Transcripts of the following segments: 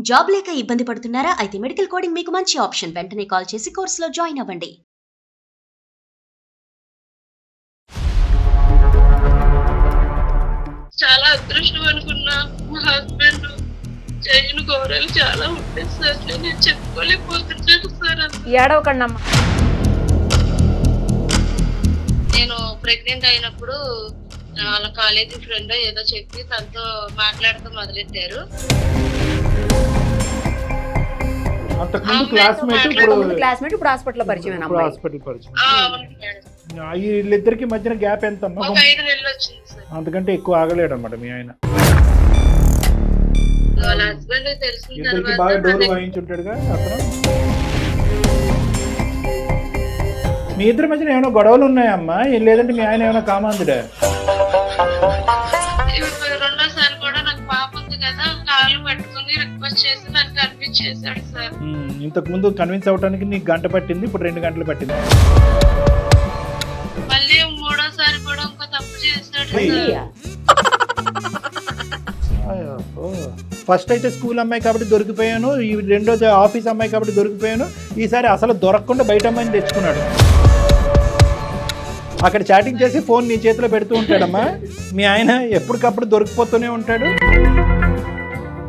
Job లేక ఇబ్బంది పడుతున్నారా? అయితే మెడికల్ కోడింగ్ మీకు మంచి ఆప్షన్. వెంటనే కాల్ చేసి కోర్సులో జాయిన్ అవ్వండి. చాలా అదృష్టం అనుకున్నా. మా హస్బెండ్ చేయని ఘోరాలు చాలా ఉంటాయి సార్. నేను చెప్పుకోలేకపోతున్నాను సార్. ఏడవకండమ్మా. నేను ప్రెగ్నెంట్ అయినప్పుడు వాళ్ళ కాలేజీ ఫ్రెండ్ ఏదో చెప్పి తనతో మాట్లాడుతూ మొదలెట్టారు. అంతకుముందు క్లాస్మేట్, ఇప్పుడు హాస్పిటల్ పరిచయం. హాస్పిటల్ పరిచయం. అవును మేడం. వీళ్ళిద్దరికి మధ్యన గ్యాప్ ఎంత అమ్మా? ఒక 5 నెలలు వచ్చింది సార్. అంతకంటే ఎక్కువ ఆగలేడు అనమాట మీ ఆయన. వాళ్ళ హస్బెండ్ తెలిసిన ఇద్దరికి బాగా డోర్ తర్వాత వాయించుంటాడుగా అతను. మీ ఇద్దరి మధ్యన ఏమైనా గొడవలు ఉన్నాయమ్మా? లేదంటే మీ ఆయన ఏమైనా కామాంధుడా? రెండోసారి కూడా నాకు పాప ఉంది కదా, కాళ్ళు పట్టుకుని రిక్వెస్ట్ చేసి నన్ను కన్విన్స్ చేశాడు సార్. ఇంతకు ముందు కన్విన్స్ అవడానికి నీకు గంట పట్టింది, ఇప్పుడు 2 గంటలు పట్టింది. మళ్ళీ మూడోసారి కూడా ఇంకో తప్పు చేశాడు సార్. ఫస్ట్ అయితే స్కూల్ అమ్మాయి కాబట్టి దొరికిపోయాను, ఈ రెండోది ఆఫీస్ అమ్మాయి కాబట్టి దొరికిపోయాను, ఈసారి అసలు దొరకకుండా బయట అమ్మాయిని తెచ్చుకున్నాడు. అక్కడ చాటింగ్ చేసి ఫోన్ నీ చేతిలో పెడుతూ ఉంటాడమ్మా. మీ ఆయన ఎప్పటికప్పుడు దొరికిపోతూనే ఉంటాడు.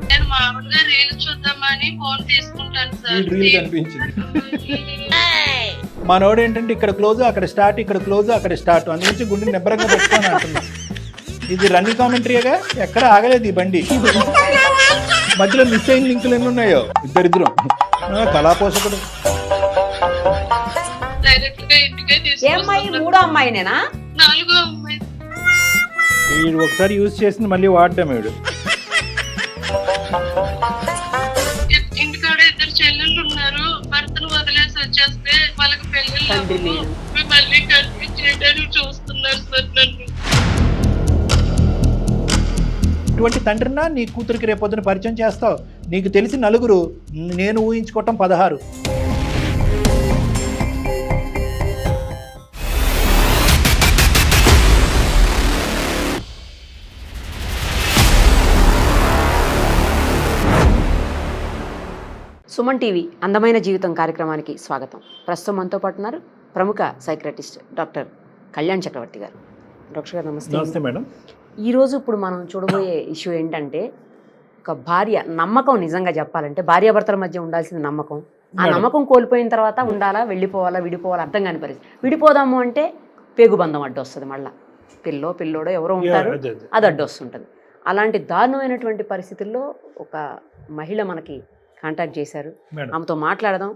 నేను మామూలుగా రీల్స్ చూద్దామని ఫోన్ తీసుకుంటాను సార్. రీల్ కనిపించింది. మనోడు ఏంటంటే ఇక్కడ క్లోజ్ అక్కడ స్టార్ట్, ఇక్కడ క్లోజ్ అక్కడ స్టార్ట్, అందుగురించి గుండె నిబ్బరంగా పెట్టుకొని అంటున్నా. ఇది రన్నింగ్ కామెంటరీగా ఎక్కడ ఆగలేదు ఈ బండి. మధ్యలో మిస్ అయిన లింకులు ఎన్ని ఉన్నాయో ఇద్దరిద్దరం. కళాపోషకుడు. డైరెక్ట్ గా ఇంటికే మూడో అమ్మాయినేనా? 4వ అమ్మాయి. వీడు ఒకసారి యూజ్ చేసింది మళ్ళీ వాడడం. వీడు ఇంటికాడ 2 చెల్లెళ్ళు ఉన్నారు. భర్తను వదిలేసి వచ్చేస్తే వాళ్ళకి పెళ్ళిళ్ళు మళ్ళీ కన్విన్స్ చేయడానికి చూస్తున్నారు సార్ నన్ను. ఇటువంటి తండ్రినా నీ కూతురికి రేపొద్దున పరిచయం చేస్తావు. నీకు తెలిసి నలుగురు, నేను ఊహించుకోవటం 16. సుమన్ టీవీ అందమైన జీవితం కార్యక్రమానికి స్వాగతం. ప్రస్తుతం మనతో పాటు ఉన్నారు ప్రముఖ సైక్రటిస్ట్ డాక్టర్ కళ్యాణ్ చక్రవర్తి గారు. డాక్టర్ గారు నమస్తే. నమస్తే మేడం. ఈరోజు ఇప్పుడు మనం చూడబోయే ఇష్యూ ఏంటంటే, ఒక భార్య నమ్మకం, నిజంగా చెప్పాలంటే భార్యాభర్తల మధ్య ఉండాల్సిన నమ్మకం, ఆ నమ్మకం కోల్పోయిన తర్వాత ఉండాలా, వెళ్ళిపోవాలా, విడిపోవాలా అర్థం కాని పరిస్థితి. విడిపోదాము అంటే పేగుబంధం అడ్డు వస్తుంది, మళ్ళీ పిల్లోడో ఎవరో ఉంటారు, అది అడ్డు వస్తుంటుంది. అలాంటి దారుణమైనటువంటి పరిస్థితుల్లో ఒక మహిళ మనకి కాంటాక్ట్ చేశారు. ఆమెతో మాట్లాడదాం,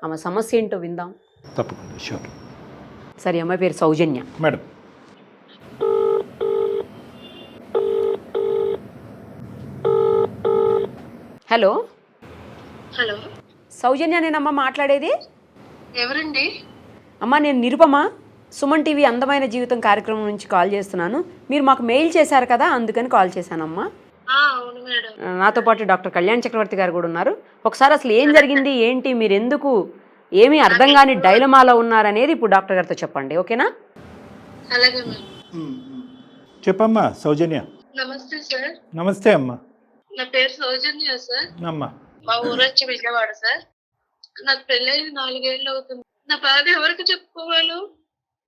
ఆమె సమస్య ఏంటో విందాం. తప్పకుండా, షూర్. సరే, అమ్మాయి పేరు సౌజన్య మేడం. హలో. హలో, సౌజన్య నేనమ్మా మాట్లాడేది. ఎవరండి? అమ్మా నేను నిరుపమ, సుమన్ టీవీ అందమైన జీవితం కార్యక్రమం నుంచి కాల్ చేస్తున్నాను. మీరు మాకు మెయిల్ చేశారు కదా, అందుకని కాల్ చేశానమ్మా. అవును మేడం. నాతో పాటు డాక్టర్ కళ్యాణ్ చక్రవర్తి గారు కూడా ఉన్నారు. ఒకసారి అసలు ఏం జరిగింది, ఏంటి, మీరు ఎందుకు ఏమీ అర్థం కాని డైలమాలో ఉన్నారనేది ఇప్పుడు డాక్టర్ గారితో చెప్పండి, ఓకేనా? అలాగే మేడం. చెప్పమ్మా సౌజన్య. నమస్తే సార్. నమస్తే అమ్మా. నా పేరు సౌజన్య సార్. అమ్మా. మా ఊరు వచ్చి విజయవాడ సార్. నాకు పెళ్ళి 4 ఏళ్ళు అవుతుంది. నా బాధ ఎవరికి చెప్పుకోవాలో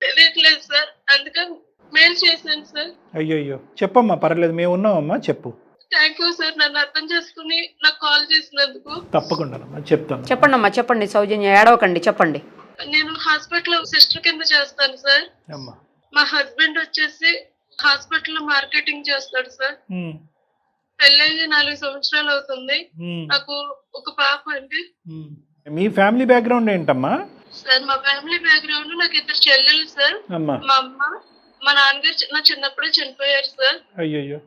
తెలియట్లేదు సార్, అందుకని మెయిల్ చేశాను సార్. అయ్యో చెప్పమ్మా, పర్లేదు, మేము ఉన్నామమ్మా, చెప్పు. థ్యాంక్ యూ సార్, నన్ను అర్థం చేసుకుని నాకు కాల్ చేసినందుకు. తప్పకుండా చెప్తాను. చెప్పండి అమ్మా, చెప్పండి సౌజన్య, ఏడవకండి, చెప్పండి. నేను హాస్పిటల్ సిస్టర్ కింద చేస్తాను సార్. అమ్మా. మా హస్బెండ్ వచ్చేసి హాస్పిటల్ మార్కెటింగ్ చేస్తాడు సార్. పెళ్ళి 4 సంవత్సరాలు అవుతుంది. నాకు ఒక పాప అండి. మీ ఫ్యామిలీ బ్యాక్గ్రౌండ్ ఏంటమ్మా? సార్ మా ఫ్యామిలీ బ్యాక్గ్రౌండ్, నాకు 2 చెల్లెలు సార్. మా అమ్మ, మా నాన్నగారు నా చిన్నప్పుడే చనిపోయారు సార్. అయ్యో.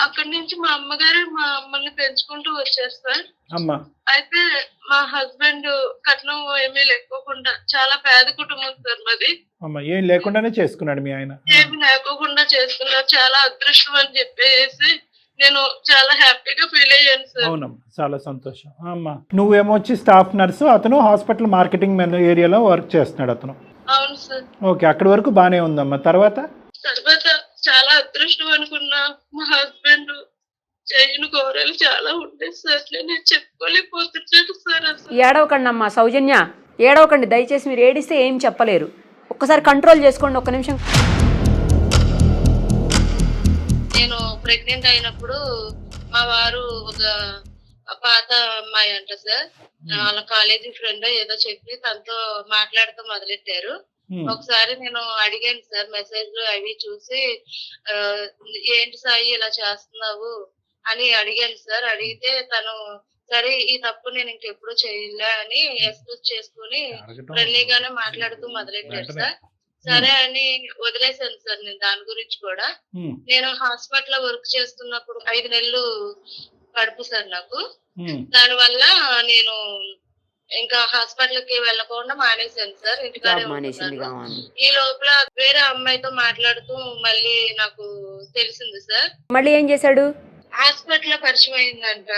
అక్కడి నుంచి మా అమ్మగారు మా అమ్మల్ని పెంచుకుంటూ వచ్చారు సార్. అమ్మా. అయితే మా హస్బెండ్ కట్నం ఏమీ లేకోకుండా, చాలా పేద కుటుంబం సార్ మాది. అమ్మా, ఏం లేకుండానే చేసుకున్నాడు మీ ఆయన? ఏమి లేకోకుండా చేసుకున్నారు. చాలా అదృష్టం అని చెప్పేసి నేను చాలా హ్యాపీగా ఫీల్ అయ్యాను సార్. అవునమ్మా, చాలా సంతోషం. అమ్మా, నువ్వేమొచ్చి స్టాఫ్ నర్సు, అతను హాస్పిటల్ మార్కెటింగ్ ఏరియాలో వర్క్ చేస్తున్నాడు అతను. అవును సార్. ఓకే, అక్కడి వరకు బానే ఉందమ్మా. తర్వాత చాలా అదృష్టం అనుకున్నా. మా హస్బెండ్ చేయని ఘోరాలు చాలా ఉంటాయి సార్. నేను చెప్పుకోలేకపోతున్నాను సార్. అసలు ఏడవకండి అమ్మా సౌజన్య, ఏడవకండి దయచేసి. మీరు ఏడిస్తే ఏం చెప్పలేరు. ఒక్కసారి కంట్రోల్ చేసుకోండి, ఒక్క నిమిషం. నేను ప్రెగ్నెంట్ అయినప్పుడు మా వారు ఒక పాత అమ్మాయి అంట సార్, వాళ్ళ కాలేజీ ఫ్రెండ్ ఏదో చెప్పి తనతో మాట్లాడుతూ మొదలెట్టారు. ఒకసారి నేను అడిగాను సార్, మెసేజ్లు అవి చూసి ఏంటి సాయి ఇలా చేస్తున్నావు అని అడిగాను సార్. అడిగితే తను సరే ఈ తప్పు నేను ఇంకెప్పుడు చేయలే అని ఎక్స్క్యూజ్ చేసుకుని ఫ్రెండ్లీగానే మాట్లాడుతూ మొదలెట్టారు సార్. సరే అని వదిలేసాను సార్ నేను దాని గురించి కూడా. నేను హాస్పిటల్ వర్క్ చేస్తున్నప్పుడు 5 నెలలు కడుపు సార్ నాకు. దాని వల్ల నేను ఇంకా హాస్పిటల్ కి వెళ్ళకుండా మానేశాను సార్, ఇంటికాడే ఉంటున్నాను. ఈ లోపల వేరే అమ్మాయితో మాట్లాడుతూ మళ్ళీ నాకు తెలిసింది సార్. మళ్ళీ ఏం చేశాడు? హాస్పిటల్ లో పరిచయం అయిందంట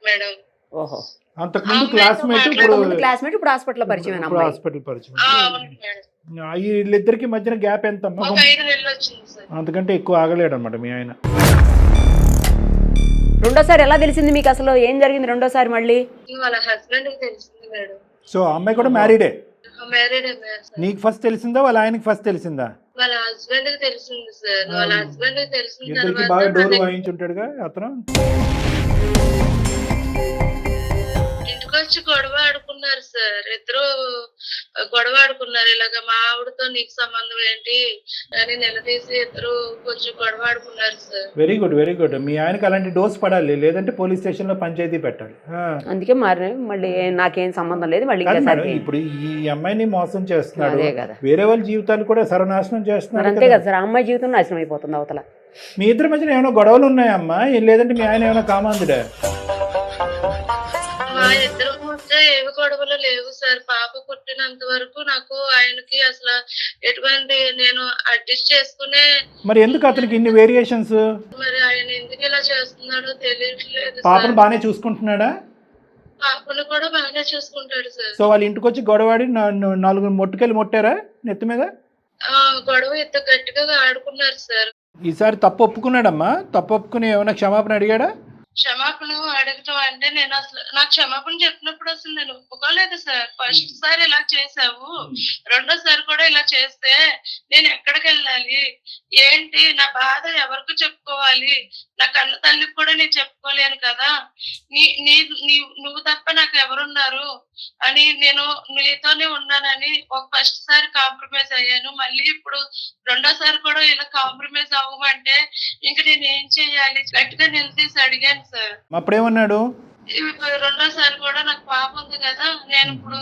మేడం. ఓహో, అంతకుముందు క్లాస్మేట్, ఇప్పుడు హాస్పిటల్ పరిచయం. హాస్పిటల్ పరిచయం. అవును మేడం. వీళ్ళిద్దరికి మధ్యన గ్యాప్ ఎంత? ఒక 5 నెలలు వచ్చింది సార్. అంతకంటే ఎక్కువ ఆగలేడు అనమాట మీ ఆయన. రెండోసారి ఎలా తెలిసింది మీకు? అసలు ఏం జరిగింది రెండోసారి? మళ్ళీ వాళ్ళ హస్బెండ్ కి తెలిసింది మేడం. సో అమ్మాయి కూడా మ్యారీడే? మ్యారీడ్. నీకు ఫస్ట్ తెలిసిందా వాళ్ళ ఆయనకి ఫస్ట్ తెలిసిందా? వాళ్ళ హస్బెండ్ కి తెలిసింది సార్. వాళ్ళ హస్బెండ్ కి తెలిసిన ఇద్దరికి బాగా డోర్ తర్వాత వాయించుంటాడుగా అతను. ఇంటికి వచ్చి గొడవ ఆడుకున్నారు సార్. ఇద్దరు గొడవ ఆడుకున్నారు. ఇలాగ మా ఆవిడతో నీకు సంబంధం ఏంటి అని నిలదీసి ఇద్దరు కొంచెం గొడవ ఆడుకున్నారు sir. Very good, very good. మీ ఆయనకి అలాంటి డోస్ పడాలి, లేదంటే పోలీస్ స్టేషన్ లో పంచాయతీ పెట్టాలి. అందుకే మరి మళ్ళీ నాకేం సంబంధం లేదు మళ్ళీ. ఇప్పుడు ఈ అమ్మాయిని మోసం చేస్తున్నాడు, వేరే వాళ్ళ జీవితాలు కూడా సర్వనాశనం చేస్తున్నారు. అంతే కదా సార్, అమ్మాయి జీవితం నాశనం అయిపోతుంది అవతల. మీ ఇద్దరి మధ్యన ఏమైనా గొడవలు ఉన్నాయమ్మా, లేదంటే మీ ఆయన ఏమైనా కామాంధుడా? మా ఇద్దరు మధ్య ఏవి గొడవలు లేవు సార్. పాప పుట్టినంత వరకు నాకు ఆయనకి అసలు ఎటువంటి నేను అడ్జస్ట్ చేసుకునే. మరి ఎందుకు అతనికి ఇన్ని వేరియేషన్స్? మరి ఆయన ఎందుకు ఇలా చేస్తున్నాడో తెలియట్లేదు. పాపను బాగానే చూసుకుంటున్నాడా? పాపను కూడా బాగానే చూసుకుంటాడు సార్. సో వాళ్ళ ఇంటికి వచ్చి గొడవాడి 4 మొట్టుకెళ్ళి మొట్టారా నెత్తి మీద? గొడవ ఎంత గట్టిగా ఆడుకున్నారు సార్. ఈసారి తప్పు ఒప్పుకున్నాడమ్మా? తప్పు ఒప్పుకుని ఏమైనా క్షమాపణ అడిగాడా? క్షమాపణ అడగటం అంటే నేను అసలు నాకు క్షమాపణ చెప్పినప్పుడు అసలు నేను ఒప్పుకోలేదు సార్. ఫస్ట్ సారి ఇలా చేసావు, రెండోసారి కూడా ఇలా చేస్తే నేను ఎక్కడికి వెళ్ళాలి ఏంటి, నా బాధ ఎవరికి చెప్పుకోవాలి, నా కన్న తల్లికి కూడా నేను చెప్పుకోలేను కదా, నువ్వు తప్ప నాకు ఎవరున్నారు అని నేను నీతోనే ఉన్నానని ఒక ఫస్ట్ సారి కాంప్రమైజ్ అయ్యాను. మళ్ళీ ఇప్పుడు రెండోసారి కూడా ఇలా కాంప్రమైజ్ అవ్వమంటే ఇంక నేను ఏం చెయ్యాలి గట్టిగా నిలదీసి అడిగాను సార్. అప్పుడేమన్నాడు? రెండోసారి కూడా నాకు పాప ఉంది కదా, నేను ఇప్పుడు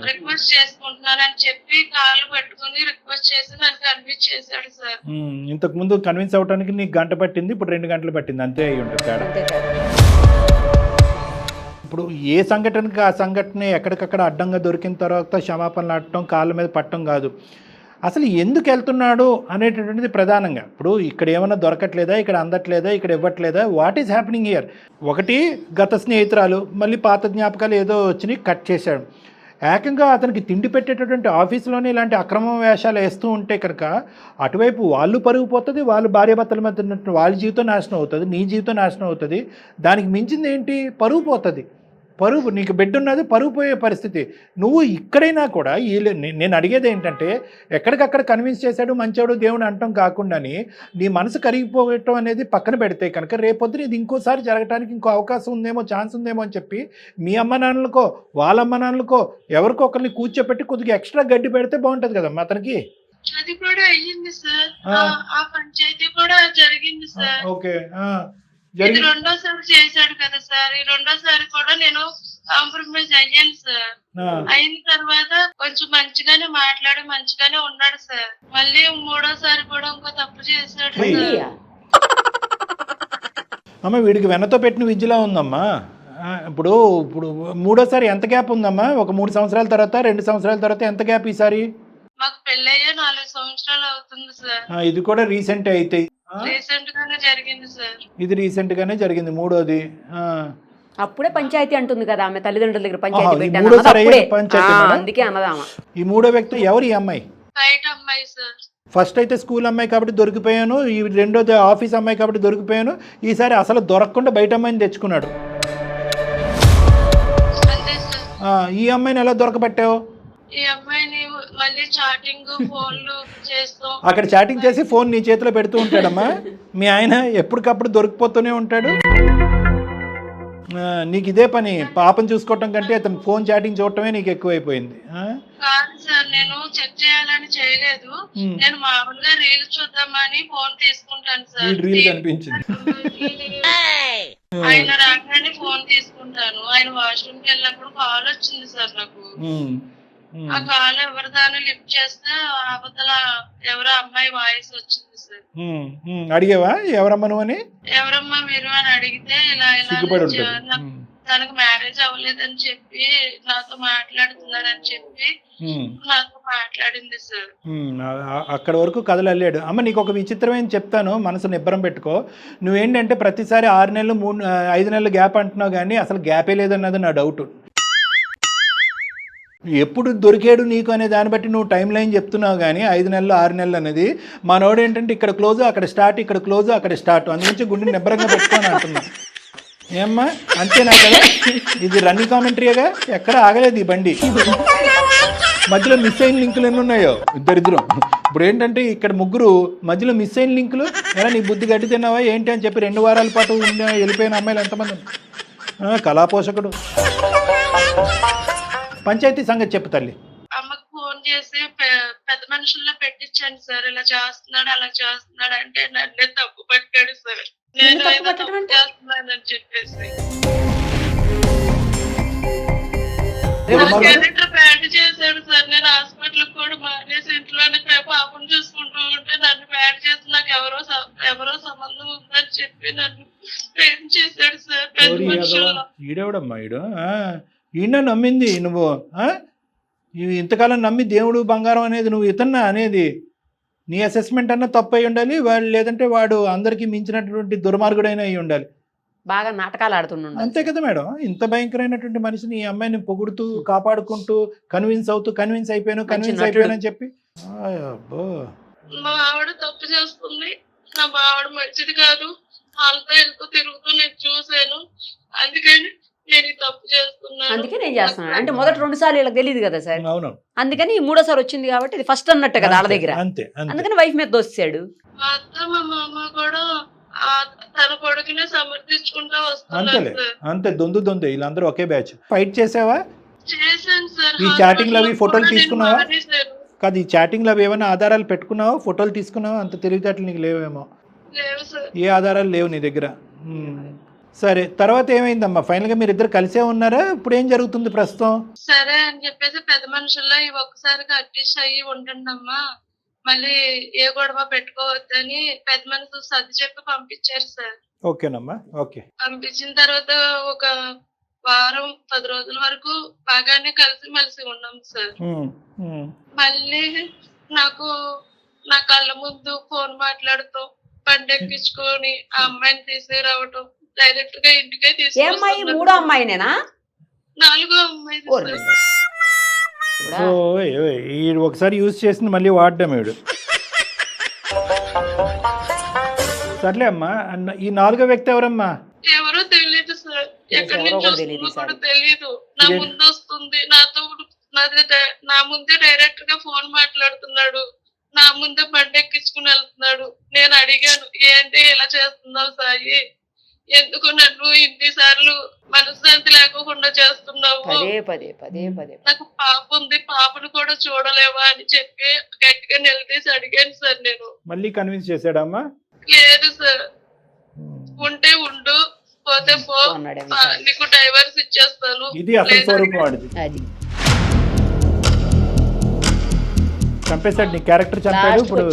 రిక్వెస్ట్ చేసుకుంటున్నాను అని చెప్పి కాళ్ళు పట్టుకుని రిక్వెస్ట్ చేసి నాకు కన్విన్స్ చేశాడు సార్. ఇంతకు ముందు కన్విన్స్ అవడానికి నీకు గంట పట్టింది, ఇప్పుడు 2 గంటలు పట్టింది, అంతే అయి ఉంటుంది తేడా. ఇప్పుడు ఏ సంఘటనకి ఆ సంఘటన ఎక్కడికక్కడ అడ్డంగా దొరికిన తర్వాత క్షమాపణలు ఆడటం, కాళ్ళ మీద పట్టడం కాదు, అసలు ఎందుకు వెళ్తున్నాడు అనేటటువంటిది ప్రధానంగా. ఇప్పుడు ఇక్కడ ఏమైనా దొరకట్లేదా, ఇక్కడ అందట్లేదా, ఇక్కడ ఇవ్వట్లేదా, వాట్ ఈజ్ హ్యాపెనింగ్ హియర్? ఒకటి గత స్నేహితురాలు, మళ్ళీ పాత జ్ఞాపకాలు ఏదో వచ్చినాయి, కట్ చేశాడు. ఏకంగా అతనికి తిండి పెట్టేటటువంటి ఆఫీసులోనే ఇలాంటి అక్రమ వేషాలు వేస్తూ ఉంటే కనుక అటువైపు వాళ్ళు పరుగు పోతుంది, వాళ్ళు భార్యాభర్తల మధ్య వాళ్ళ జీవితం నాశనం అవుతుంది, నీ జీవితం నాశనం అవుతుంది. దానికి మించింది ఏంటి? పరుగు పోతుంది. పరువు, నీకు బిడ్డ ఉన్నది, పరువు పోయే పరిస్థితి. నువ్వు ఇక్కడైనా కూడా నేను అడిగేది ఏంటంటే, ఎక్కడికక్కడ కన్విన్స్ చేశాడు మంచోడు దేవుడు అంటాం కాకుండాని నీ మనసు కరిగిపోవటం అనేది పక్కన పెడితే కనుక రేపొద్దున ఇది ఇంకోసారి జరగడానికి ఇంకో అవకాశం ఉందేమో, ఛాన్స్ ఉందేమో అని చెప్పి మీ అమ్మ నాన్నలకో వాళ్ళ అమ్మ నాన్నలకో ఎవరికో ఒకరిని కూర్చోపెట్టి కొద్దిగా ఎక్స్ట్రా గడ్డి పెడితే బాగుంటుంది కదమ్మా అతనికి. అది కూడా అయ్యింది సార్, ఆ పంచాయతీ కూడా జరిగింది సార్. ఓకే, ఇది రెండోసారి చేశాడు కదా సార్. ఈ రెండోసారి కూడా నేను కాంప్రమైజ్ అయ్యాను సార్. అయిన తర్వాత కొంచెం మంచిగానే మాట్లాడి మంచిగానే ఉన్నాడు సార్. మళ్ళీ మూడోసారి కూడా ఇంకో తప్పు చేశాడు సార్. అమ్మ వీడికి వెనతో పెట్టిన విద్యలా ఉందమ్మా. ఇప్పుడు మూడోసారి ఎంత గ్యాప్ ఉందమ్మా? ఒక 3 సంవత్సరాల తర్వాత, 2 సంవత్సరాల తర్వాత ఎంత గ్యాప్ ఈసారి? మాకు పెళ్ళయ్యే 4 సంవత్సరాలు అవుతుంది సార్. ఇది కూడా రీసెంట్ అయితే రీసెంట్ గానే జరిగింది సార్. ఇది రీసెంట్ గానే జరిగింది, మూడోది. అప్పుడే పంచాయతీ అంటుంది కదా ఆమె, తల్లిదండ్రుల దగ్గర పంచాయతీ మూడోసారి పంచాయతీ. అందుకే అన్నదామా. ఈ మూడో వ్యక్తి ఎవరు? ఈ అమ్మాయి బయట అమ్మాయి సార్. ఫస్ట్ అయితే స్కూల్ అమ్మాయి కాబట్టి దొరికిపోయాను, ఈ రెండోది ఆఫీస్ అమ్మాయి కాబట్టి దొరికిపోయాను, ఈసారి అసలు దొరకకుండా బయట అమ్మాయిని తెచ్చుకున్నాడు. అంతే సార్. ఈ అమ్మాయిని ఎలా దొరకబట్టావు? ఈ అమ్మాయిని మళ్ళీ చాటింగ్ ఫోన్లు చేస్తూ అక్కడ చాటింగ్ చేసి ఫోన్ నీ చేతిలో పెడుతూ ఉంటాడమ్మా. మీ ఆయన ఎప్పటికప్పుడు దొరికిపోతూనే ఉంటాడు. నీకు ఇదే పని, పాపం చూసుకోవటం కంటే అతను ఫోన్ చాటింగ్ చూడటమే నీకు ఎక్కువైపోయింది. కాదు సార్, నేను చెక్ చేయాలని చేయలేదు. నేను మామూలుగా రీల్స్ చూద్దామని ఫోన్ తీసుకుంటాను సార్. రీల్ కనిపించింది. ఆయన రాగానే ఫోన్ తీసుకుంటాను. ఆయన వాష్రూమ్ కి వెళ్ళినప్పుడు కాల్ వచ్చింది సార్ నాకు. ఆ కాల్ ఎవరిదాన్ని లిఫ్ట్ చేస్తే అవతల ఎవరో అమ్మాయి వాయిస్ వచ్చింది సార్. అడిగావా ఎవరమ్మా నువ్వు అని? ఎవరమ్మా మీరు అని అడిగితే ఇలా తనకు మ్యారేజ్ అవ్వలేదని చెప్పి నాతో మాట్లాడుతున్నారని చెప్పి నాతో మాట్లాడింది సార్. అక్కడ వరకు కథలు వెళ్ళాడు. అమ్మ నీకు ఒక విచిత్రమైన చెప్తాను, మనసు నిబ్బరం పెట్టుకో. నువ్వేంటంటే ప్రతిసారి 6 నెలలు 5 నెలలు గ్యాప్ అంటున్నావు, కానీ అసలు గ్యాపే లేదన్నది నా డౌట్. ఎప్పుడు దొరికాడు నీకు అనే దాన్ని బట్టి నువ్వు టైం లైన్ చెప్తున్నావు, కానీ 5 నెలలు 6 నెలలు అనేది మనోడు ఏంటంటే ఇక్కడ క్లోజ్ అక్కడ స్టార్ట్, ఇక్కడ క్లోజ్ అక్కడ స్టార్ట్, అందుగురించి గుండె నిబ్బరంగా పెట్టుకొని అంటున్నా. ఏమ్మా అంతేనా కదా? ఇది రన్నింగ్ కామెంటరీగా, ఎక్కడ ఆగలేదు ఈ బండి. మధ్యలో మిస్ అయిన లింకులు ఎన్ని ఉన్నాయో ఇద్దరిద్దరం. ఇప్పుడు ఏంటంటే ఇక్కడ ముగ్గురు మధ్యలో మిస్ అయిన లింకులు. ఎలా నీ బుద్ధి గడ్డి తిన్నావా ఏంటి అని చెప్పి 2 వారాల పాటు వెళ్ళిపోయిన అమ్మాయిలు ఎంతమంది? కళాపోషకుడు. పంచాయతీ సంగతి చెప్పు తల్లి. అమ్మకు ఫోన్ చేసి పెద్ద మనుషుల్లో పెట్టించాను సార్, ఇలా చేస్తున్నాడు అలా చేస్తున్నాడు అంటే నన్నే తప్పు పట్టాడు సార్. నేను ఏదో తప్పు చేస్తున్నానని చెప్పేసి క్యారెక్టర్ బ్యాడ్ చేశాడు సార్. నేను హాస్పిటల్ కూడా మానేసి ఇంట్లోనే పాపం చూసుకుంటూ ఉంటే నన్ను బ్యాడ్ చేసి నాకు ఎవరో సంబంధం ఉందని చెప్పి నన్ను ప్రేమ చేశాడు సార్. పెద్ద మనుషుల్లో ఈడెవడమ్మా ఈడు? ఈయన నమ్మింది నువ్వు. ఇంతకాలం నమ్మి దేవుడు బంగారం అనేది నువ్వు ఇతన్నా అనేది. నీ అసెస్మెంట్ అన్నా తప్పు అయి ఉండాలి, వాడు లేదంటే వాడు అందరికీ మించినటువంటి దుర్మార్గుడైన అయి ఉండాలి. బాగా నాటకాలు ఆడుతున్నాడు. అంతే కదా మేడం? ఇంత భయంకరమైనటువంటి మనిషిని, ఈ అమ్మాయిని పొగుడుతూ కాపాడుకుంటూ కన్విన్స్ అయిపోయాను అని చెప్పి. మా ఆవిడ తప్పు చేస్తుంది, నా ఆవిడ మంచిది కాదు, వాళ్ళతో వెళ్తూ తిరుగుతూ నేను చూసాను, అందుకని నేను తప్పు చేస్తున్నాను. అందుకే నేను చేస్తున్నాను అంటే మొదటి 2 సార్లు వీళ్ళకి తెలియదు కదా సార్. అవును. అందుకని 3వ వచ్చింది కాబట్టి ఇది ఫస్ట్ అన్నట్టు కదా వాళ్ళ దగ్గర. అంతే. అందుకని వైఫ్ మీద దోస్తాడు. మా అత్త మా మామ కూడా తన కొడుకునే సమర్థించుకుంటా అంతేలే. వస్తున్నారు. అంతే దొందు వీళ్ళందరూ ఒకే బ్యాచ్. ఫైట్ చేసావా? చేశాను సార్. ఈ చాటింగ్ అవి ఫోటోలు హాస్పిటల్లో తీసుకున్నావా? నేను మానేశాను. కాదు, ఈ చాటింగ్ అవి ఏమైనా ఆధారాలు పెట్టుకున్నావా? ఫోటోలు తీసుకున్నావా? అంత తెలివితేటలు నీకు లేవేమో. లేవు సార్. ఏ ఆధారాలు లేవు నీ దగ్గర. సరే, తర్వాత ఏమైందమ్మా? ఫైనల్ గా మీరు ఇద్దరు కలిసే ఉన్నారా? ఇప్పుడు ఏం జరుగుతుంది ప్రస్తుతం? సరే అని చెప్పేసి పెద్ద మనుషుల్లో ఈ ఒక్కసారిగా అడ్జస్ట్ అయ్యి ఉండండి అమ్మా, మళ్ళీ ఏ గొడవ పెట్టుకోవద్దని పెద్ద మనుషులు సర్ది చెప్పి పంపించారు సార్. ఓకేనమ్మా, ఓకే. పంపించిన తర్వాత ఒక వారం 10 రోజుల వరకు బాగానే కలిసి మెలిసి ఉన్నాం సార్. మళ్ళీ నాకు నా కళ్ళ ముందు ఫోన్ మాట్లాడుతూ బండెక్కించుకొని ఆ అమ్మాయిని తీసుకురావటం, డైరెక్ట్ గా ఇంటికే ఏ అమ్మాయి? 3వ అమ్మాయినేనా? 4వ అమ్మాయి సార్. ఈ ఒకసారి యూజ్ చేసింది మళ్ళీ వాడడం వీడు. సర్లే అమ్మా, ఈ 4వ వ్యక్తి ఎవరమ్మా? ఎవరో తెలియదు సార్, ఎక్కడి నుంచి వస్తుందో కూడా తెలియదు. నా ముందు వస్తుంది, నా ముందే డైరెక్ట్ గా ఫోన్ మాట్లాడుతున్నాడు, నా ముందే బండి ఎక్కించుకుని వెళ్తున్నాడు. నేను అడిగాను, ఏంటి ఇలా చేస్తున్నావు సాయి, ఎందుకు నన్ను ఇన్నిసార్లు మనశ్శాంతి లేకుండా చేస్తున్నావు, నాకు పాప ఉంది, పాపను కూడా చూడలేవా అని చెప్పి గట్టిగా నిలదీసి అడిగాను సార్. నేను మళ్ళీ కన్విన్స్ చేశాడమ్మా? లేదు సార్, ఉంటే ఉండు, పోతే పో, నీకు డైవర్స్ ఇచ్చేస్తాను. ఇది అసలు స్వరూపం వాడిది. చంపేశాడు, నీ క్యారెక్టర్ చంపాడు. ఇప్పుడు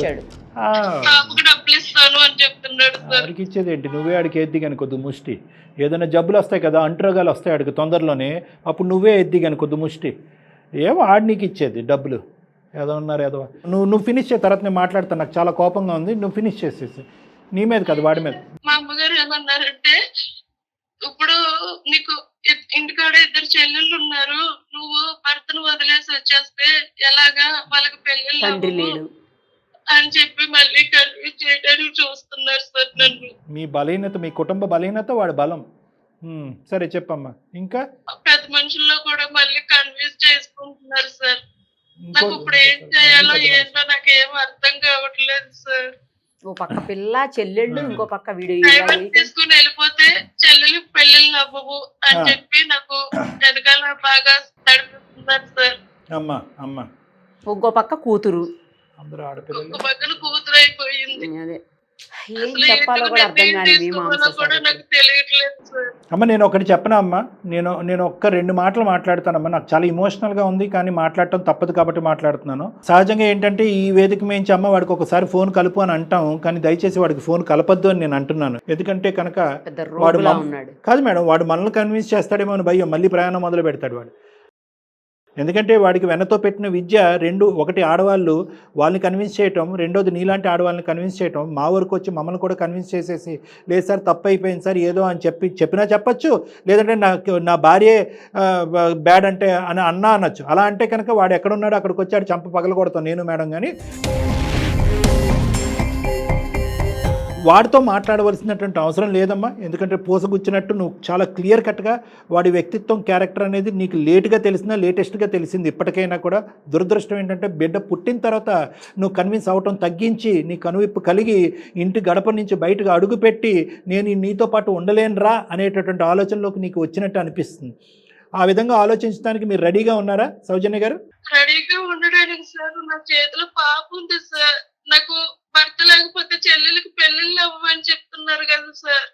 పాపకు డబ్బులు ఇస్తాను అని చెప్తున్నాడు సార్. ఆడికి ఇచ్చేది ఏంటి? నువ్వే ఆడికి ఎద్ది కానీ కొద్ది ముష్టి. ఏదైనా జబ్బులు వస్తాయి కదా, అంటురోగాలు వస్తాయి ఆడికి తొందరలోనే, అప్పుడు నువ్వే ఎద్ది కానీ కొద్ది ముష్టి. ఏమో ఆడి నీకు ఇచ్చేది డబ్బులు. ఏదో ఉన్నారు ఏదో. నువ్వు ఫినిష్ చేయ, తర్వాత నేను మాట్లాడతాను, నాకు చాలా కోపంగా ఉంది, నువ్వు ఫినిష్ చేసేసి. నీ మీద కదా, వాడి మీద. మా అమ్మగారు ఏమన్నారంటే, ఇప్పుడు నీకు ఇంటికాడ 2 చెల్లెళ్ళు ఉన్నారు, నువ్వు భర్తను వదిలేసి వచ్చేస్తే ఎలాగా, వాళ్ళకి పెళ్ళిళ్ళు అని చెప్పి మళ్ళీ కన్విన్స్ చేయడానికి చూస్తున్నారు సార్ నన్ను. మీ బలహీనత, మీ కుటుంబ బలహీనత వాడి బలం. సరే చెప్పమ్మా. ఇంకా పెద్ద మనుషుల్లో కూడా మళ్ళీ కన్విన్స్ చేసుకుంటున్నారు సార్. నాకు ఇప్పుడు ఏం చేయాలో ఏంటో నాకు ఏం అర్థం కావట్లేదు సార్. ఓ పక్క పిల్ల చెల్లెళ్ళు, ఇంకో పక్క వీడియో డైవర్స్ తీసుకుని వెళ్ళిపోతే చెల్లెలు పెళ్ళిళ్ళు అవ్వవు అని చెప్పి నాకు వెనకాల బాగా నడిపిస్తున్నారు సార్. అమ్మా అమ్మా ఇంకో పక్క కూతురు, అందరూ ఆడపిల్లలు. ఒక పక్కన కూతురు అయిపోయింది. అదే ఏం అసలు చెప్పాలో కూడా అర్థం నిర్ణయం కాని తీసుకోవాలో కూడా నాకు తెలియట్లేదు సార్. అమ్మ నేను ఒకటి చెప్పనా అమ్మా, నేను ఒక్క 2 మాటలు మాట్లాడతానమ్మా. నాకు చాలా ఇమోషనల్గా ఉంది, కానీ మాట్లాడటం తప్పదు కాబట్టి మాట్లాడుతున్నాను. సహజంగా ఏంటంటే ఈ వేదిక మించి అమ్మ వాడికి ఒకసారి ఫోన్ కలుపు అని అంటాం, కానీ దయచేసి వాడికి ఫోన్ కలపద్దు అని నేను అంటున్నాను. ఎందుకంటే కనుక వాడు ఉన్నాడు కాదు మేడం, వాడు మనల్ని కన్విన్స్ చేస్తాడేమో అని భయం, మళ్ళీ ప్రయాణం మొదలు పెడతాడు వాడు. ఎందుకంటే వాడికి వెన్నతో పెట్టిన విద్య 2, ఒకటి ఆడవాళ్ళు వాళ్ళని కన్విన్స్ చేయటం, రెండోది నీలాంటి ఆడవాళ్ళని కన్విన్స్ చేయటం. మా వరకు వచ్చి మమ్మల్ని కూడా కన్విన్స్ చేసేసి లేదు సార్ తప్పు అయిపోయింది సార్ ఏదో అని చెప్పినా చెప్పచ్చు, లేదంటే నా భార్యే బ్యాడ్ అంటే అని అనొచ్చు. అలా అంటే కనుక వాడు ఎక్కడున్నాడో అక్కడికి వచ్చాడు చంప పగల కొడతాం నేను మేడం. కానీ వాడితో మాట్లాడవలసినటువంటి అవసరం లేదమ్మా. ఎందుకంటే పూసగుచ్చినట్టు నువ్వు చాలా క్లియర్ కట్గా వాడి వ్యక్తిత్వం, క్యారెక్టర్ అనేది నీకు లేట్గా తెలిసినా లేటెస్ట్గా తెలిసింది ఇప్పటికైనా కూడా. దురదృష్టం ఏంటంటే బిడ్డ పుట్టిన తర్వాత నువ్వు కన్విన్స్ అవటం తగ్గించి, నీ కనువిప్పు కలిగి ఇంటి గడప నుంచి బయటకు అడుగుపెట్టి నేను నీతో పాటు ఉండలేనురా అనేటటువంటి ఆలోచనలోకి నీకు వచ్చినట్టు అనిపిస్తుంది. ఆ విధంగా ఆలోచించడానికి మీరు రెడీగా ఉన్నారా సౌజన్య గారు? రెడీగా ఉండడానికి సార్ నా చేతిలో పాప ఉంది సార్. నాకు భర్త లేకపోతే చెల్లెలకి పెళ్ళిళ్ళు అవ్వమని చెప్తున్నారు కదా సార్.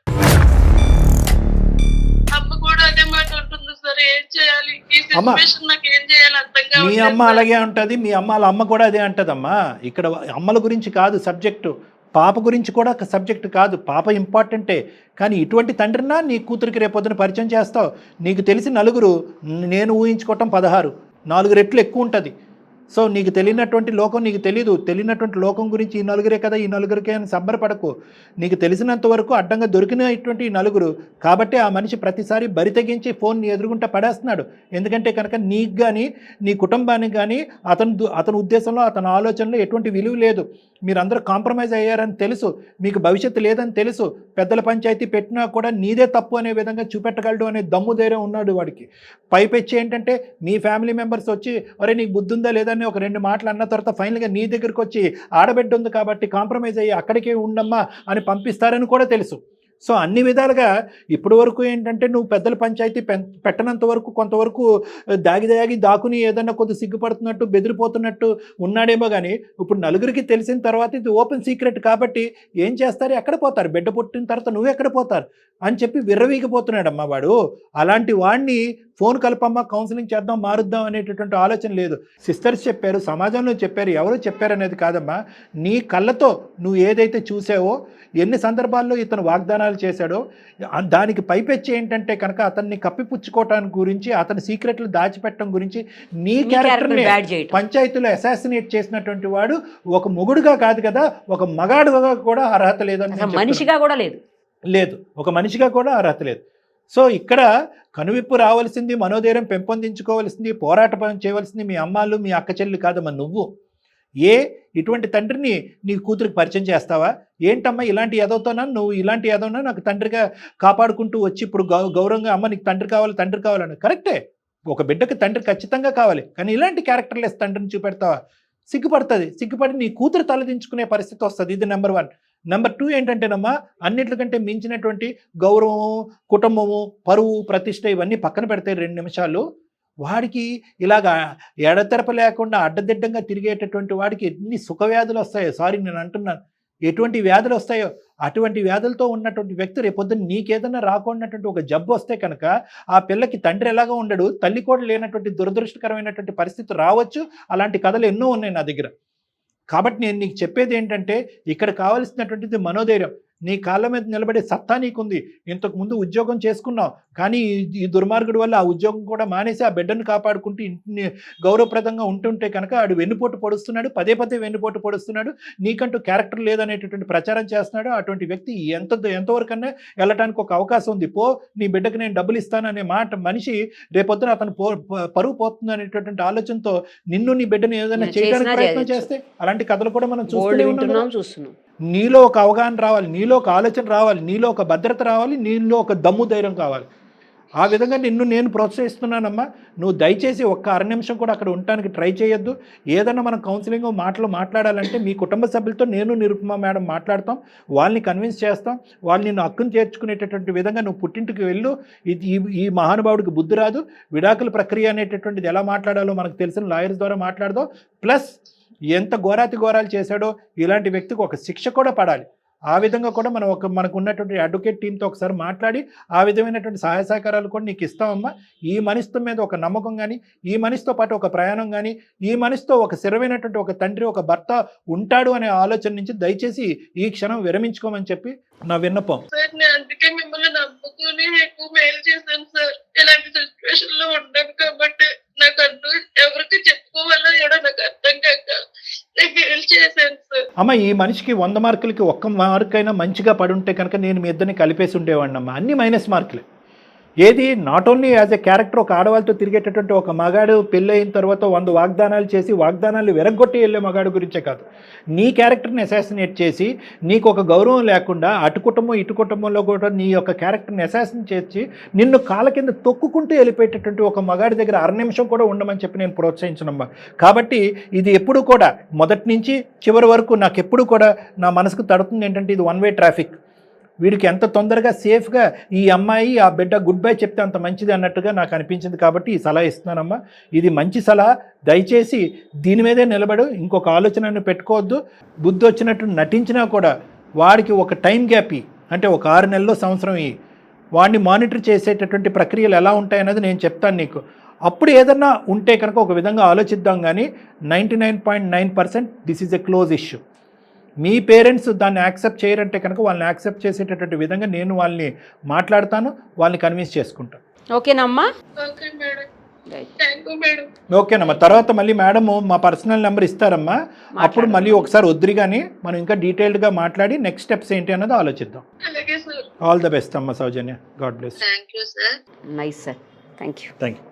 అమ్మ కూడా అదే మాట ఉంటుంది సార్. ఏం చేయాలి ఈ సిచ్యువేషన్, నాకు ఏం చేయాలి అర్థం కాదు. మీ అమ్మ అలాగే ఉంటది, మీ అమ్మ కూడా అదే అంటదమ్మా. ఇక్కడ అమ్మల గురించి కాదు సబ్జెక్టు, పాప గురించి కూడా సబ్జెక్టు కాదు. పాప ఇంపార్టెంటే, కానీ ఇటువంటి తండ్రినా నీ కూతురికి రేపొద్దున పరిచయం చేస్తావు. నీకు తెలిసి 4, నేను ఊహించుకోవటం 16, 4 రెట్లు ఎక్కువ ఉంటుంది. సో నీకు తెలియనటువంటి లోకం నీకు తెలీదు. తెలియనటువంటి లోకం గురించి ఈ 4 కదా, ఈ 4 అని సంబరపడకు. నీకు తెలిసినంత వరకు అడ్డంగా దొరికినటువంటి ఈ 4. కాబట్టి ఆ మనిషి ప్రతిసారి బరి తెగించి ఫోన్ ఎదురుగుంటా పడేస్తున్నాడు. ఎందుకంటే కనుక నీకు కానీ నీ కుటుంబానికి కానీ అతని ఉద్దేశంలో, అతని ఆలోచనలో ఎటువంటి విలువ లేదు. మీరందరూ కాంప్రమైజ్ అయ్యారని తెలుసు, మీకు భవిష్యత్తు లేదని తెలుసు. పెద్దల పంచాయతీ పెట్టినా కూడా నీదే తప్పు అనే విధంగా చూపెట్టగలడు అనే దమ్ము ధైర్యం ఉన్నాడు వాడికి. పైపెచ్చి ఏంటంటే మీ ఫ్యామిలీ మెంబర్స్ వచ్చి ఒరే నీకు బుద్ధి ఉందా లేదా అని ఒక 2 మాటలు అన్న తర్వాత ఫైనల్గా నీ దగ్గరికి వచ్చి ఆడబిడ్డ ఉంది కాబట్టి కాంప్రమైజ్ అయ్యి అక్కడికే ఉండమ్మా అని పంపిస్తారని కూడా తెలుసు. సో అన్ని విధాలుగా ఇప్పటి వరకు ఏంటంటే నువ్వు పెద్దల పంచాయతీ పెట్టనంత వరకు కొంతవరకు దాకుని ఏదన్నా కొద్ది సిగ్గుపడుతున్నట్టు బెదిరిపోతున్నట్టు ఉన్నాడేమో. కానీ ఇప్పుడు 4కి తెలిసిన తర్వాత ఇది ఓపెన్ సీక్రెట్ కాబట్టి ఏం చేస్తారు, ఎక్కడ పోతారు, బిడ్డ పుట్టిన తర్వాత నువ్వు ఎక్కడ పోతారు అని చెప్పి విర్రవీగిపోతున్నాడమ్మా వాడు. అలాంటి వాడిని ఫోన్ కలపమ్మా, కౌన్సిలింగ్ చేద్దాం, మారుద్దాం అనేటటువంటి ఆలోచన లేదు. సిస్టర్స్ చెప్పారు, సమాజంలో చెప్పారు, ఎవరు చెప్పారనేది కాదమ్మా. నీ కళ్ళతో నువ్వు ఏదైతే చూసావో, ఎన్ని సందర్భాల్లో ఇతను వాగ్దానాలు చేశాడో, దానికి పైపెచ్చి ఏంటంటే కనుక అతన్ని కప్పిపుచ్చుకోవటానికి గురించి, అతని సీక్రెట్లు దాచిపెట్టడం గురించి నీ క్యారెక్టర్ని పంచాయతీలో అసాసినేట్ చేసినటువంటి వాడు ఒక మొగుడుగా కాదు కదా, ఒక మగాడుగా కూడా అర్హత లేదని, మనిషిగా కూడా లేదు, ఒక మనిషిగా కూడా అర్హత లేదు. సో ఇక్కడ కనువిప్పు రావాల్సింది, మనోధైర్యం పెంపొందించుకోవాల్సింది, పోరాటం చేయవలసింది మీ అమ్మాళ్ళు, మీ అక్క చెల్లి కాదమ్మా నువ్వు. ఇటువంటి తండ్రిని నీ కూతురికి పరిచయం చేస్తావా? ఏంటమ్మా ఇలాంటి ఎదవుతానా నువ్వు, ఇలాంటి ఎదవునా నాకు తండ్రిగా కాపాడుకుంటూ వచ్చి ఇప్పుడు గౌరవంగా అమ్మ నీకు తండ్రి కావాలని. కరెక్టే, ఒక బిడ్డకి తండ్రి ఖచ్చితంగా కావాలి, కానీ ఇలాంటి క్యారెక్టర్లెస్ తండ్రిని చూపెడతావా? సిగ్గుపడి నీ కూతురు తలదించుకునే పరిస్థితి వస్తుంది. ఇది నెంబర్ 1. నెంబర్ 2 ఏంటంటేనమ్మా, అన్నిటికంటే మించినటువంటి గౌరవము, కుటుంబము, పరువు, ప్రతిష్ట ఇవన్నీ పక్కన పెడితే 2 నిమిషాలు వాడికి ఇలాగా ఎడతెరప లేకుండా అడ్డదిడ్డంగా తిరిగేటటువంటి వాడికి ఎన్ని సుఖవ్యాధులు వస్తాయో, సారీ నేను అంటున్నాను, ఎటువంటి వ్యాధులు వస్తాయో, అటువంటి వ్యాధులతో ఉన్నటువంటి వ్యక్తి రేపొద్దున నీకేదన్నా రాకున్నటువంటి ఒక జబ్బు వస్తే కనుక ఆ పిల్లకి తండ్రి ఎలాగా ఉండడు, తల్లి కూడా లేనటువంటి దురదృష్టకరమైనటువంటి పరిస్థితి రావచ్చు. అలాంటి కథలు ఎన్నో ఉన్నాయి నా దగ్గర. కాబట్టి నేను నీకు చెప్పేది ఏంటంటే ఇక్కడ కావాల్సినటువంటిది మనోధైర్యం. నీ కాళ్ళ మీద నిలబడే సత్తా నీకుంది. ఇంతకు ముందు ఉద్యోగం చేసుకున్నావు, కానీ ఈ దుర్మార్గుడి వల్ల ఆ ఉద్యోగం కూడా మానేసి ఆ బిడ్డను కాపాడుకుంటూ ఇంటిని గౌరవప్రదంగా ఉంటుంటే కనుక ఆడు వెన్నుపోటు పొడుస్తున్నాడు, పదే పదే వెన్నుపోటు పొడుస్తున్నాడు, నీకంటూ క్యారెక్టర్ లేదనేటటువంటి ప్రచారం చేస్తున్నాడు. అటువంటి వ్యక్తి ఎంతవరకన్నా వెళ్ళటానికి ఒక అవకాశం ఉంది. పో, నీ బిడ్డకు నేను డబ్బులు ఇస్తాననే మాట మనిషి రేపొద్దున అతను పరువు పోతుంది అనేటటువంటి ఆలోచనతో నిన్ను నీ బిడ్డను ఏదైనా చేయడానికి ప్రయత్నం చేస్తే అలాంటి కథలు కూడా మనం చూస్తున్నాం. నీలో ఒక అవగాహన రావాలి, నీలో ఒక ఆలోచన రావాలి, నీలో ఒక భద్రత రావాలి, నీలో ఒక దమ్ము ధైర్యం కావాలి. ఆ విధంగా నిన్ను నేను ప్రోత్సహిస్తున్నానమ్మా. నువ్వు దయచేసి ఒక్క అర నిమిషం కూడా అక్కడ ఉండటానికి ట్రై చేయొద్దు. ఏదన్నా మనం కౌన్సిలింగ్ మాటలు మాట్లాడాలంటే మీ కుటుంబ సభ్యులతో నేను నిరుపమ మేడం మాట్లాడతాం, వాళ్ళని కన్విన్స్ చేస్తాం, వాళ్ళు నిన్ను హక్కును చేర్చుకునేటటువంటి విధంగా నువ్వు పుట్టింటికి వెళ్ళు. ఈ మహానుభావుడికి బుద్ధి రాదు. విడాకుల ప్రక్రియ అనేటటువంటిది ఎలా మాట్లాడాలో మనకు తెలిసిన లాయర్స్ ద్వారా మాట్లాడదాం. ప్లస్ ఎంత ఘోరాలు చేశాడో ఇలాంటి వ్యక్తికి ఒక శిక్ష కూడా పడాలి. ఆ విధంగా కూడా మనకు ఉన్నటువంటి అడ్వకేట్ టీంతో ఒకసారి మాట్లాడి ఆ విధమైనటువంటి సహాయ సహకారాలు కూడా నీకు ఇస్తామమ్మా. ఈ మనిషితో మీద ఒక నమ్మకం కానీ, ఈ మనిషితో పాటు ఒక ప్రయాణం కానీ, ఈ మనిషితో ఒక స్థిరమైనటువంటి ఒక తండ్రి, ఒక భర్త ఉంటాడు అనే ఆలోచన నుంచి దయచేసి ఈ క్షణం విరమించుకోమని చెప్పి నా విన్నపం. సార్ నేను అందుకే మిమ్మల్ని నమ్ముకుని ఎక్కువ మెయిల్ చేశాను సార్. ఇలాంటి సిచ్యువేషన్ లో ఉన్నాను కాబట్టి నాకు అంటూ ఎవరికి చెప్పుకోవాలో కూడా నాకు అర్థం కాక నేను మెయిల్ చేశాను సార్. అమ్మ, ఈ మనిషికి 100 మార్కులకి 1 మార్క్ అయినా మంచిగా పడుంటే కనుక నేను మీ ఇద్దరిని కలిపేసి ఉండేవాడిని అమ్మ. అన్ని మైనస్ మార్కులే. ఏది not only as a character, ఒక ఆడవాళ్ళతో తిరిగేటటువంటి ఒక మగాడు పెళ్ళి అయిన తర్వాత 100 వాగ్దానాలు చేసి వాగ్దానాలు విరగొట్టి వెళ్ళే మగాడు గురించే కాదు, నీ క్యారెక్టర్ని అసాసినేట్ చేసి నీకు ఒక గౌరవం లేకుండా అటు కుటుంబం ఇటు కుటుంబంలో కూడా నీ యొక్క క్యారెక్టర్ని అసాసినేట్ చేసి నిన్ను కాళ్ళ కింద తొక్కుకుంటూ వెళ్ళిపోయేటటువంటి ఒక మగాడి దగ్గర అర నిమిషం కూడా ఉండమని చెప్పి నేను ప్రోత్సహించనమ్మా. కాబట్టి ఇది ఎప్పుడు కూడా మొదటి నుంచి చివరి వరకు నాకు ఎప్పుడు కూడా నా మనసుకు తడుతుంది ఏంటంటే ఇది 1 వే ట్రాఫిక్. వీడికి ఎంత తొందరగా సేఫ్గా ఈ అమ్మాయి ఆ బిడ్డ గుడ్ బై చెప్తే అంత మంచిది అన్నట్టుగా నాకు అనిపించింది. కాబట్టి ఈ సలహా ఇస్తున్నానమ్మా. ఇది మంచి సలహా. దయచేసి దీని మీదే నిలబడు, ఇంకొక ఆలోచనను పెట్టుకోవద్దు. బుద్ధి వచ్చినట్టు నటించినా కూడా వాడికి ఒక టైం గ్యాప్ అంటే ఒక 6 నెలల్లో సంవత్సరం వాడిని మానిటర్ చేసేటటువంటి ప్రక్రియలు ఎలా ఉంటాయన్నది నేను చెప్తాను నీకు. అప్పుడు ఏదన్నా ఉంటే కనుక ఒక విధంగా ఆలోచిద్దాం. కానీ 99.9% this is a close issue. Me parents దాన్ని యాక్సెప్ట్ చేయరంటే కనుక వాళ్ళని యాక్సెప్ట్ చేసేటటువంటి విధంగా నేను వాళ్ళని మాట్లాడతాను, వాళ్ళని కన్విన్స్ చేసుకుంటాను. ఓకేనమ్మా? Okay madam, thank you madam. ఓకేనమ్మా. తర్వాత మళ్ళీ మేడము మా పర్సనల్ నెంబర్ ఇస్తారమ్మా. అప్పుడు మళ్ళీ ఒకసారి వద్దురిగాని మనం ఇంకా డీటెయిల్డ్గా మాట్లాడి నెక్స్ట్ స్టెప్స్ ఏంటి అన్నది ఆలోచిద్దాం. అలాగే సార్. ఆల్ ద బెస్ట్ అమ్మా Soujanya. God bless. Thank you sir. Nice sir. Thank you. Thank you.